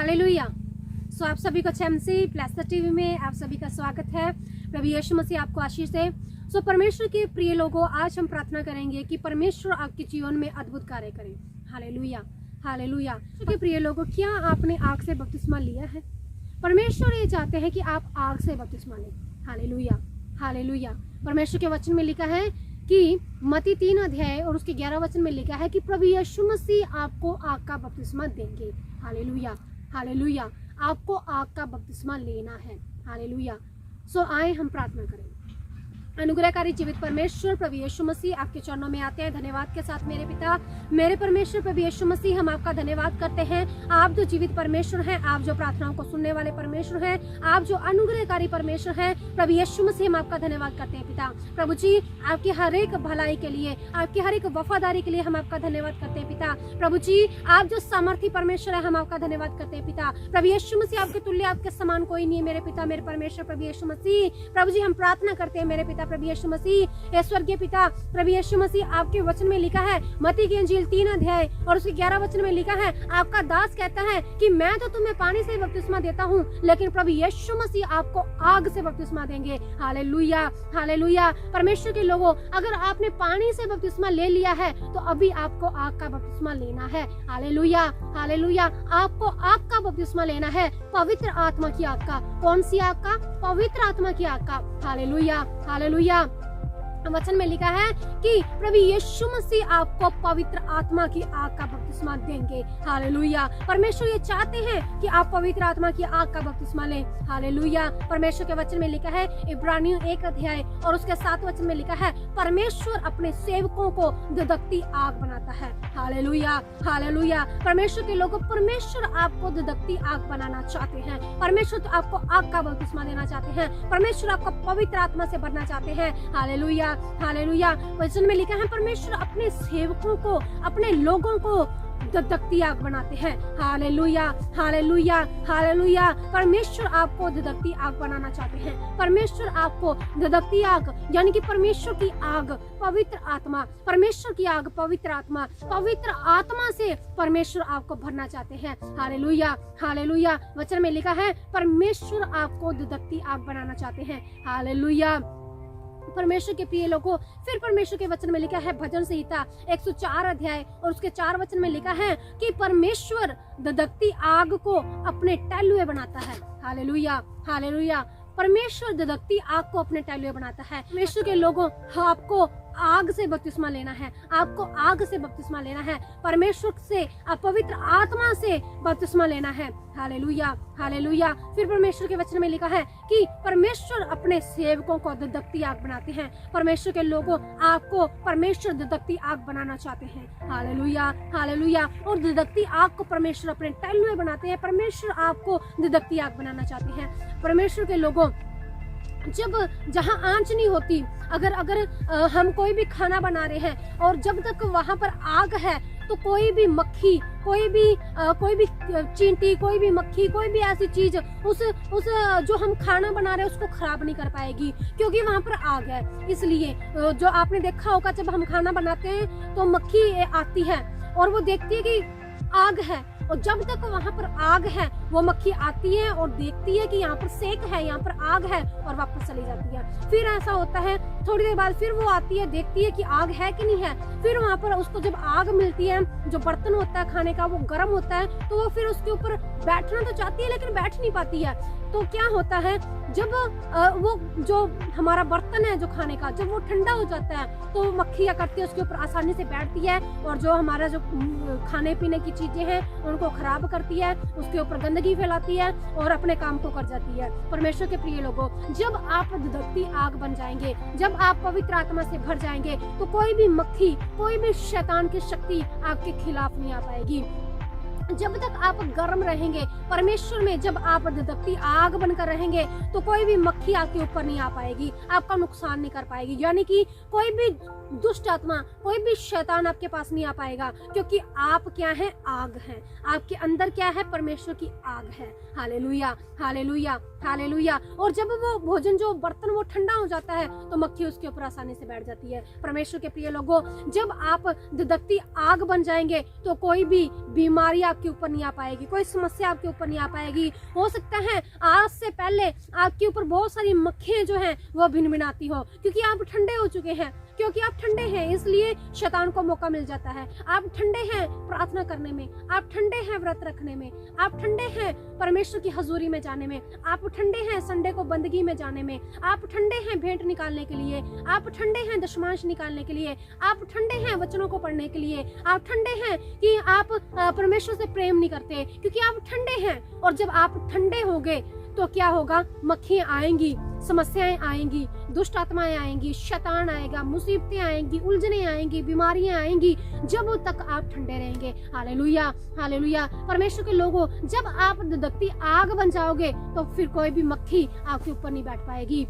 Hallelujah. सो आप सभी को एचएमसी प्लास्टर टीवी में आप सभी का स्वागत है। प्रभु यीशु मसीह आपको आशीष दे। सो परमेश्वर के प्रिय लोगों, आज हम प्रार्थना करेंगे कि परमेश्वर आपके जीवन में अद्भुत कार्य करे। Hallelujah, hallelujah. के प्रिय लोगों, क्या आपने आग से बपतिस्मा लिया है? परमेश्वर ये चाहते हैं कि आप आग से बपतिस्मा लें। Hallelujah, hallelujah. परमेश्वर के वचन में लिखा है कि मत्ती 3 अध्याय और उसके 11 वचन में लिखा है कि प्रभु यीशु मसीह आपको आग का बपतिस्मा देंगे। Hallelujah, hallelujah. आपको आग का बपतिस्मा लेना है। हालेलुया। सो आए हम प्रार्थना करें। अनुग्रहकारी जीवित परमेश्वर प्रभु यीशु मसीह आपके चरणों में आते हैं धन्यवाद के साथ। मेरे पिता, मेरे परमेश्वर प्रभु यीशु मसीह, हम आपका धन्यवाद करते हैं। आप जो जीवित परमेश्वर हैं, आप जो प्रार्थनाओं को सुनने वाले परमेश्वर हैं, आप जो अनुग्रहकारी परमेश्वर हैं, प्रभु यीशु मसीह हम आपका धन्यवाद करते हैं। पिता प्रभु जी, आपकी हर एक भलाई के लिए, आपकी हर एक वफादारी के लिए हम आपका धन्यवाद करते हैं। पिता प्रभु जी, आप जो सामर्थी परमेश्वर है, हम आपका धन्यवाद करते हैं। पिता प्रभु यीशु मसीह, आपके तुल्य, आपके समान कोई नहीं है। मेरे पिता, मेरे परमेश्वर प्रभु यीशु मसीह, प्रभु जी हम प्रार्थना करते हैं। मेरे पिता प्रभु यीशु मसीह, स्वर्गीय पिता प्रभु यीशु मसीह, आपके वचन में लिखा है मत्ती की इंजील 3 अध्याय और उसके 11 वचन में लिखा है, आपका दास कहता है कि मैं तो तुम्हें पानी से बपतिस्मा देता हूँ, लेकिन प्रभु यीशु मसीह आपको आग से बपतिस्मा देंगे। Hallelujah, hallelujah. परमेश्वर के लोगों, अगर आपने पानी से बपतिस्मा ले लिया है तो अभी आपको आग का बपतिस्मा लेना है। Hallelujah, hallelujah. आपको आग का बपतिस्मा लेना है, पवित्र आत्मा की आग का। कौन सी आग का? पवित्र आत्मा की आग का। Hallelujah, hallelujah. वचन में लिखा है कि प्रभु यीशु मसीह आपको पवित्र आत्मा की आग का बपतिस्मा देंगे। हालेलुया। परमेश्वर ये चाहते हैं कि आप पवित्र आत्मा की आग का बपतिस्मा लें। हालेलुया। परमेश्वर के वचन में लिखा है इब्रानियों 1 अध्याय और उसके 7 वचन में लिखा है, परमेश्वर अपने सेवकों को धधकती आग बनाता है। Hallelujah, hallelujah. परमेश्वर के लोगों, परमेश्वर आपको धधकती आग बनाना चाहते हैं। परमेश्वर तो आपको आग का बपतिस्मा देना चाहते हैं। परमेश्वर आपको पवित्र आत्मा से भरना चाहते हैं। Hallelujah, hallelujah. वचन में लिखा है, परमेश्वर अपने सेवकों को, अपने लोगों को धधकती आग बनाते हैं। Hallelujah, hallelujah, hallelujah. परमेश्वर आपको धधकती आग बनाना चाहते हैं। परमेश्वर आपको धधकती आग, यानी कि परमेश्वर की आग, पवित्र आत्मा, परमेश्वर की आग, पवित्र आत्मा, पवित्र आत्मा से परमेश्वर आपको भरना चाहते हैं। Hallelujah, hallelujah. वचन में लिखा है, परमेश्वर आपको धधकती आग बनाना चाहते हैं। हालेलुया। परमेश्वर के प्रिय लोगों, फिर परमेश्वर के वचन में लिखा है भजन संहिता 104 अध्याय और उसके 4 वचन में लिखा है कि परमेश्वर धधकती आग को अपने टहलुए बनाता है। Hallelujah, hallelujah. परमेश्वर धधकती आग को अपने टहलुए बनाता है। परमेश्वर के लोगों, आपको आग से बपतिस्मा लेना है। आपको आग से बपतिस्मा लेना है। परमेश्वर से, पवित्र आत्मा से बपतिस्मा लेना है। Hallelujah, hallelujah. फिर परमेश्वर के वचन में लिखा है कि परमेश्वर अपने सेवकों को धधकती आग बनाते हैं। परमेश्वर के लोगों, आपको परमेश्वर धधकती आग बनाना चाहते हैं। Hallelujah, hallelujah. और धधकती आग को परमेश्वर अपने टहलुए बनाते हैं। परमेश्वर आपको धधकती आग बनाना चाहते हैं। परमेश्वर के लोगों, जब जहाँ आंच नहीं होती, अगर हम कोई भी खाना बना रहे हैं और जब तक वहाँ पर आग है तो कोई भी मक्खी, कोई भी चींटी, कोई भी मक्खी, कोई भी ऐसी चीज उस जो हम खाना बना रहे हैं उसको खराब नहीं कर पाएगी, क्योंकि वहाँ पर आग है। इसलिए जो आपने देखा होगा, जब हम खाना बनाते हैं तो मक्खी आती है और वो देखती है कि आग है, और जब तक वहाँ पर आग है वो मक्खी आती है और देखती है कि यहाँ पर सेक है, यहाँ पर आग है, और वापस चली जाती है। फिर ऐसा होता है, थोड़ी देर बाद फिर वो आती है, देखती है कि आग है कि नहीं है। फिर वहाँ पर उसको जब आग मिलती है, जो बर्तन होता है खाने का वो गर्म होता है, तो वो फिर उसके ऊपर बैठना तो चाहती है लेकिन बैठ नहीं पाती है। तो क्या होता है, जब वो जो हमारा बर्तन है जो खाने का, जब वो ठंडा हो जाता है तो मक्खी क्या करती है, उसके ऊपर आसानी से बैठती है और जो हमारा जो खाने पीने की चीजें हैं उनको खराब करती है, उसके ऊपर गंदगी फैलाती है और अपने काम को कर जाती है। परमेश्वर के प्रिय लोगों, जब आप धधकती आग बन जाएंगे, जब आप पवित्र आत्मा से भर जाएंगे, तो कोई भी मक्खी, कोई भी शैतान की शक्ति आपके खिलाफ नहीं आ पाएगी। जब तक आप गर्म रहेंगे परमेश्वर में, जब आप धधकती आग बनकर रहेंगे, तो कोई भी मक्खी आपके ऊपर नहीं आ पाएगी, आपका नुकसान नहीं कर पाएगी। यानी कि कोई भी दुष्ट आत्मा, कोई भी शैतान आपके पास नहीं आ पाएगा, क्योंकि आप क्या हैं? आग हैं। आपके अंदर क्या है? परमेश्वर की आग है। Hallelujah, hallelujah, hallelujah. और जब वो भोजन, जो बर्तन वो ठंडा हो जाता है तो मक्खी उसके ऊपर आसानी से बैठ जाती है। परमेश्वर के प्रिय लोगों, जब आप धधकती आग बन जाएंगे तो कोई भी बीमारी आपके ऊपर नहीं आ पाएगी, कोई समस्या आपके ऊपर नहीं आ पाएगी। हो सकता है आज से पहले आपके ऊपर बहुत सारी मक्खियां जो हैं वो भिनभिनाती हो, क्योंकि आप ठंडे हो चुके हैं, क्योंकि आप ठंडे हैं इसलिए शैतान को मौका मिल जाता है। आप ठंडे हैं प्रार्थना करने में, आप ठंडे हैं व्रत रखने में, आप ठंडे हैं परमेश्वर की हजूरी में जाने में, आप ठंडे हैं संडे को बंदगी में जाने में, आप ठंडे हैं भेंट निकालने के लिए, आप ठंडे हैं दशमांश निकालने के लिए, आप ठंडे हैं वचनों को पढ़ने के लिए, आप ठंडे हैं कि आप परमेश्वर से प्रेम नहीं करते, क्योंकि आप ठंडे हैं। और जब आप ठंडे होंगे तो क्या होगा, मक्खियां आएंगी, समस्याएं आएंगी, दुष्ट आत्माएं आएंगी, शैतान आएगा, मुसीबतें आएंगी, उलझने आएंगी, बीमारियां आएंगी, जब तक आप ठंडे रहेंगे। Hallelujah, hallelujah. परमेश्वर के लोगों, जब आप धधकती आग बन जाओगे तो फिर कोई भी मक्खी आपके ऊपर नहीं बैठ पाएगी।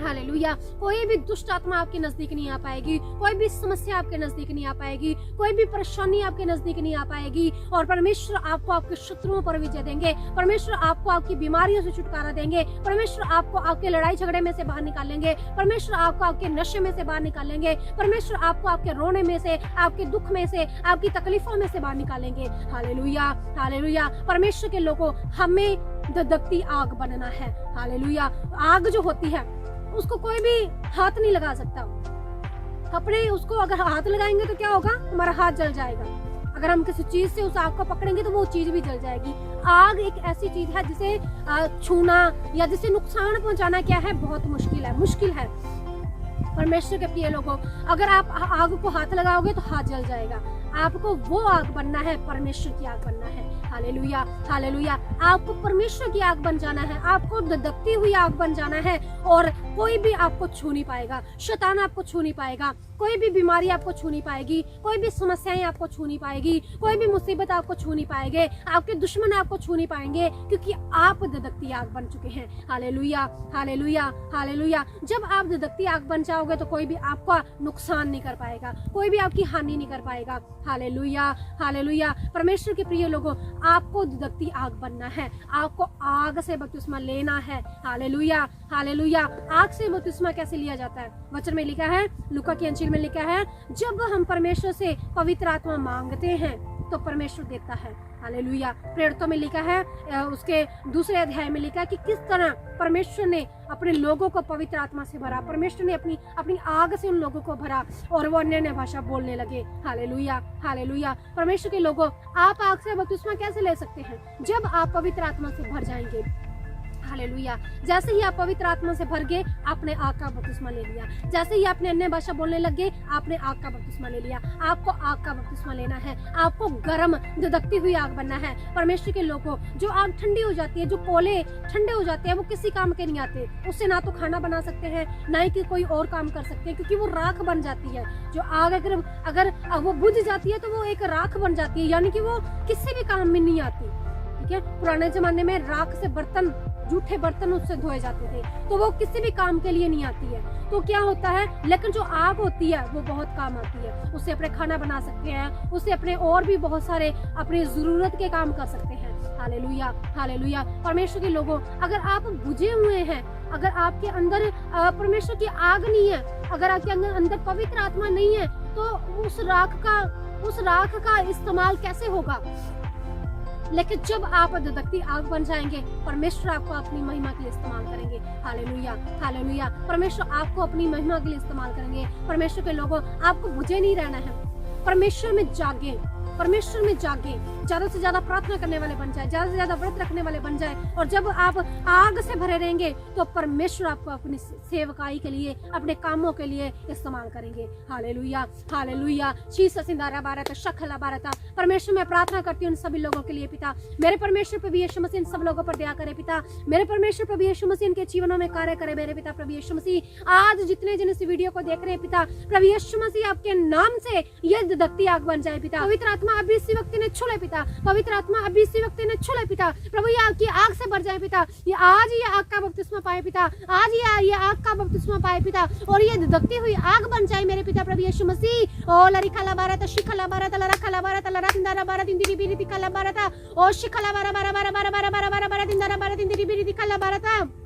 हालेलुया। कोई भी दुष्ट आत्मा आपके नजदीक नहीं आ पाएगी, कोई भी समस्या आपके नजदीक नहीं आ पाएगी, कोई भी परेशानी आपके नजदीक नहीं आ पाएगी। और परमेश्वर आपको आपके शत्रुओं पर विजय देंगे, परमेश्वर आपको आपकी बीमारियों से छुटकारा देंगे, परमेश्वर आपको आपके लड़ाई झगड़े में से बाहर निकालेंगे, परमेश्वर आपको आपके नशे में से बाहर निकालेंगे, परमेश्वर आपको आपके रोने में से, आपके दुख में से, आपकी तकलीफों में से बाहर निकालेंगे। Hallelujah, hallelujah. परमेश्वर के लोगों, हमें धधकती आग बनना है। हालेलुया। आग जो होती है उसको कोई भी हाथ नहीं लगा सकता। अपने उसको अगर हाथ लगाएंगे तो क्या होगा, हमारा हाथ जल जाएगा। अगर हम किसी चीज से उस आग को पकड़ेंगे तो वो चीज भी जल जाएगी। आग एक ऐसी चीज है जिसे छूना या जिसे नुकसान पहुंचाना क्या है, बहुत मुश्किल है, मुश्किल है। परमेश्वर के प्रिय लोगों, अगर आप आग को हाथ लगाओगे तो हाथ जल जाएगा। आपको वो आग बनना है, परमेश्वर की आग बनना है। Hallelujah, hallelujah. आपको परमेश्वर की आग बन जाना है, आपको धधकती हुई आग बन जाना है, और कोई भी आपको छू नहीं पाएगा, शैतान आपको छू नहीं पाएगा, कोई भी बीमारी आपको छू नहीं पाएगी, कोई भी समस्याएं आपको छू नहीं पाएगी, कोई भी मुसीबत आपको छू नहीं पाएंगे, आपके दुश्मन आपको छू नहीं पाएंगे, क्योंकि आप धधकती आग बन चुके हैं। Hallelujah, hallelujah, hallelujah. जब आप धधकती आग बन जाओगे तो कोई भी आपका नुकसान नहीं कर पाएगा, कोई भी आपकी हानि नहीं कर पाएगा। Hallelujah, hallelujah. परमेश्वर के प्रिय लोगों, आपको धधकती आग बनना है, आपको आग से बपतिस्मा लेना है। Hallelujah, hallelujah. आग से बपतिस्मा कैसे लिया जाता है? वचन में लिखा है, लूका की अंजील में लिखा है, जब हम परमेश्वर से पवित्र आत्मा मांगते हैं तो परमेश्वर देता है। हालेलुया। प्रेरितों में लिखा है, उसके दूसरे अध्याय में लिखा है कि किस तरह परमेश्वर ने अपने लोगों को पवित्र आत्मा से भरा, परमेश्वर ने अपनी आग से उन लोगों को भरा और वो अन्य भाषा बोलने लगे। Hallelujah, hallelujah. परमेश्वर के लोगों, आप आग से बपतिस्मा कैसे ले सकते हैं? जब आप पवित्र आत्मा से भर जाएंगे। हालेलुया। जैसे ही आप पवित्र आत्मा से भर गए, आपने आग का बपतिस्मा ले लिया। जैसे ही आपने अन्य भाषा बोलने लगे, आपने आग का बपतिस्मा ले लिया। आपको आग का बपतिस्मा लेना है, आपको गर्म धधकती हुई आग बनना है। परमेश्वर के लोगों, जो आग ठंडी हो जाती है, जो कोले ठंडे हो जाते हैं, वो किसी काम के नहीं आते। उससे ना तो खाना बना सकते हैं, ना ही कोई और काम कर सकते हैं, क्योंकि वो राख बन जाती है। जो आग अगर वो बुझ जाती है तो वो एक राख बन जाती है, यानी कि वो किसी भी काम में नहीं आती। ठीक है, पुराने जमाने में राख से बर्तन, जूठे बर्तन उससे धोए जाते थे, तो वो किसी भी काम के लिए नहीं आती है। तो क्या होता है, लेकिन जो आग होती है वो बहुत काम आती है। उससे अपने खाना बना सकते हैं, उससे अपने और भी बहुत सारे अपनी जरूरत के काम कर सकते हैं। Hallelujah, hallelujah. परमेश्वर के लोगों, अगर आप बुझे हुए हैं, अगर आपके अंदर परमेश्वर की आग नहीं है, अगर आपके अंदर पवित्र आत्मा नहीं है, तो उस राख का इस्तेमाल कैसे होगा? लेकिन जब आप धधकती आग बन जाएंगे, परमेश्वर आपको अपनी महिमा के लिए इस्तेमाल करेंगे। Hallelujah, hallelujah. परमेश्वर आपको अपनी महिमा के लिए इस्तेमाल करेंगे। परमेश्वर के लोगों, आपको बुझे नहीं रहना है, परमेश्वर में जागे, परमेश्वर में जागे, ज्यादा से ज्यादा प्रार्थना करने वाले बन जाए, ज्यादा से ज्यादा व्रत रखने वाले बन जाए। और जब आप आग से भरे रहेंगे तो परमेश्वर आपको अपनी सेवकाई के लिए, अपने कामों के लिए इस्तेमाल करेंगे। Hallelujah, hallelujah. शीश सिंदारा भारत शखला भारत। परमेश्वर मैं प्रार्थना करती हूँ उन सभी लोगों के लिए पिता। मेरे परमेश्वर प्रभु यीशु मसीह इन सब लोगों पर दया करे पिता। मेरे परमेश्वर प्रभु यीशु मसीह इनके जीवनों में कार्य करे मेरे पिता प्रभु यीशु मसीह। आज जितने जन इस वीडियो को देख रहे हैं पिता, प्रभु यीशु मसीह आपके नाम से ये धधकती आग बन जाए पिता। पवित्र आत्मा अभी इसी वक्त ने छू ले पिता, पवित्र आत्मा अभी इसी वक्त ने छू ले पिता। प्रभु ये आपकी आग से भर जाए पिता। ये आज ये आग का बपतिस्मा पाए पिता, आज ये आग का बपतिस्मा पाए पिता, और ये धधकती हुई आग बन जाए मेरे पिता प्रभु यीशु मसीह। ओ लरिखला भारत शिखला भारत लरखला भारत लरखंदारा भारत इंदिरी बिरिति कला भारत ओ शिखला बारा बारा बारा बारा बारा बारा बारा बारा इंदारा भारत इंदिरी बिरिति कला भारत।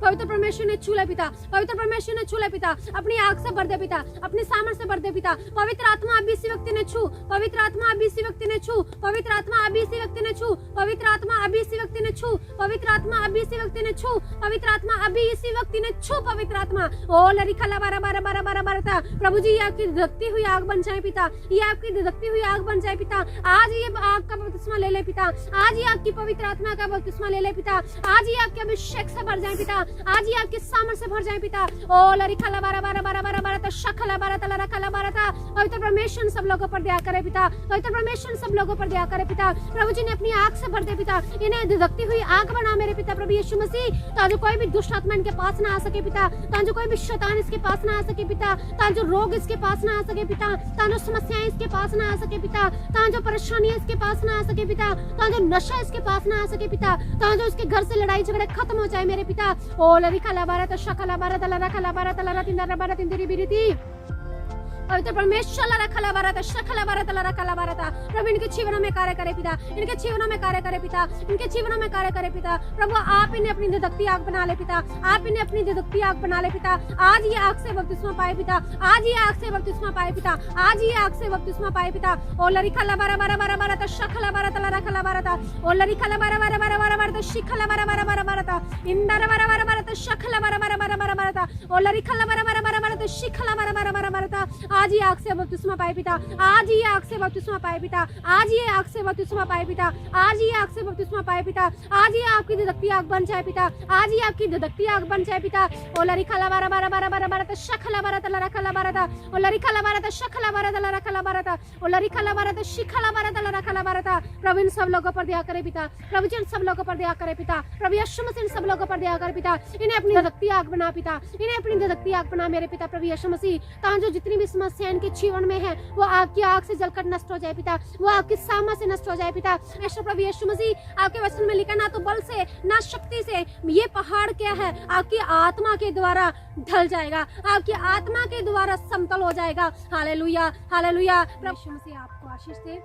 पवित्र परमेश्वर ने छू ले पिता, पवित्र परमेश्वर ने छू ले पिता, अपनी आग से भर दे पिता, अपनी सामर्थ से भर दे पिता। पवित्र आत्मा अभी इसी व्यक्ति ने छू, पवित्र आत्मा अभी इसी व्यक्ति ने छू, पवित्र आत्मा अभी इसी व्यक्ति ने छू, पवित्र आत्मा अभी इसी व्यक्ति ने छू, पवित्र आत्मा अभी इसी व्यक्ति ने छू, पवित्र आत्मा अभी इसी व्यक्ति ने छू, पवित्र आत्मा ओ लरिखा ला बारा बारा बारा बारा बारा। प्रभु जी ये आपकी धधकती हुई आग बन जाए पिता, ये आपकी धधकती हुई आग बन जाए पिता। आज ये आग का बपतिस्मा ले ले पिता, आज ये आपकी पवित्र आत्मा का बपतिस्मा ले ले पिता, आज ये आपके अभिषेक से भर जाए पिता, आज ये आपकी सामर्थ से भर जाए पिता। ओ लरिखा ला बारा बारा बारा बारा बारा शखला बारा तला रखला बारा था। पवित्र परमेश्वर सब लोगों पर दया करे पिता, पवित्र परमेश्वर सब लोगों पर दया करे पिता। प्रभु जी ने अपनी आग से भर दे पिता, इन्हें धधकती हुई आग बना मेरे पिता प्रभु यीशु मसीह, ताकि कोई भी दुष्ट आत्मा इनके पास ना आ सके पिता, ताकि कोई भी शैतान इसके पास ना आ सके पिता, ताकि रोग इसके पास ना आ सके पिता, ताकि समस्याएं इसके पास ना आ सके पिता, ताकि परेशानियां इसके पास ना आ सके पिता, ताकि नशा इसके पास ना आ सके पिता, ताकि उसके घर से लड़ाई झगड़े खत्म हो जाए मेरे पिता। ओ लरिखा ला बारा त शखला बारा तला रखला बारा तला रतिंदा बारा तिंदरी बिरती। पवित्र परमेश्वर ला रखला बारा था, शखला बारा तला रखला बारा था। प्रभु इनके जीवनों में कार्य करे पिता, इनके जीवनों में कार्य करे पिता, इनके जीवनों में कार्य करे पिता। प्रभु आप इन्हें अपनी धधकती आग बना ले पिता, आप इन्हें अपनी धधकती आग बना ले पिता। आज ये आग से बपतिस्मा पाए पिता, आज ये आग से बपतिस्मा पाए पिता, आज ये आग से बपतिस्मा पाए पिता। ओ लरिखा ला बारा बारा बारा बारा था, शखला बारा तला रखला बारा था। ओ लरिखा ला बारा बारा बारा बारा बारा था, शिखला बारा बारा बारा बारा था। इंदर बारा बारा बारा था, शखला बारा बारा बारा बारा बारा था। ओ लरिखा ला बारा बारा बारा बारा था, शिखला बारा बारा बारा बारा था। आज ये आग से बपतिस्मा पाए पिता, आज ये आग से बपतिस्मा पाए पिता, आज ये आग से बपतिस्मा पाए पिता, आज ये आग से बपतिस्मा पाए पिता। आज ये आपकी धधकती आग बन जाए पिता, आज ये आपकी धधकती आग बन जाए पिता। ओ लरिखा ला बारा बारा बारा बारा बारा था, शखला बारा तला रखला बारा था। ओ लरिखा ला बारा था, शखला बारा तला रखला बारा था। ओ लरिखा ला बारा था, शिखला बारा तला रखला बारा था। प्रभु इन सब लोगों पर दया करे पिता, प्रभु जी इन सब लोगों पर दया करे पिता, प्रभु यीशु मसीह इन सब लोगों पर दया करे पिता। इन्हें अपनी धधकती आग बना पिता, इन्हें अपनी धधकती आग बना मेरे पिता प्रभु यीशु मसीह, ताकि जो जितनी भी समस्या इनके जीवन में है वो आपकी आग से जलकर नष्ट हो जाए पिता, वो आपकी सामर्थ से नष्ट हो जाए पिता। ऐसा प्रभु यीशु मसीह आपके वचन में लिखा, ना तो बल से ना शक्ति से, ये पहाड़ क्या है आपकी आत्मा के द्वारा ढल जाएगा, आपकी आत्मा के द्वारा समतल हो जाएगा। Hallelujah hallelujah. प्रभु यीशु मसीह आपको आशीष दे।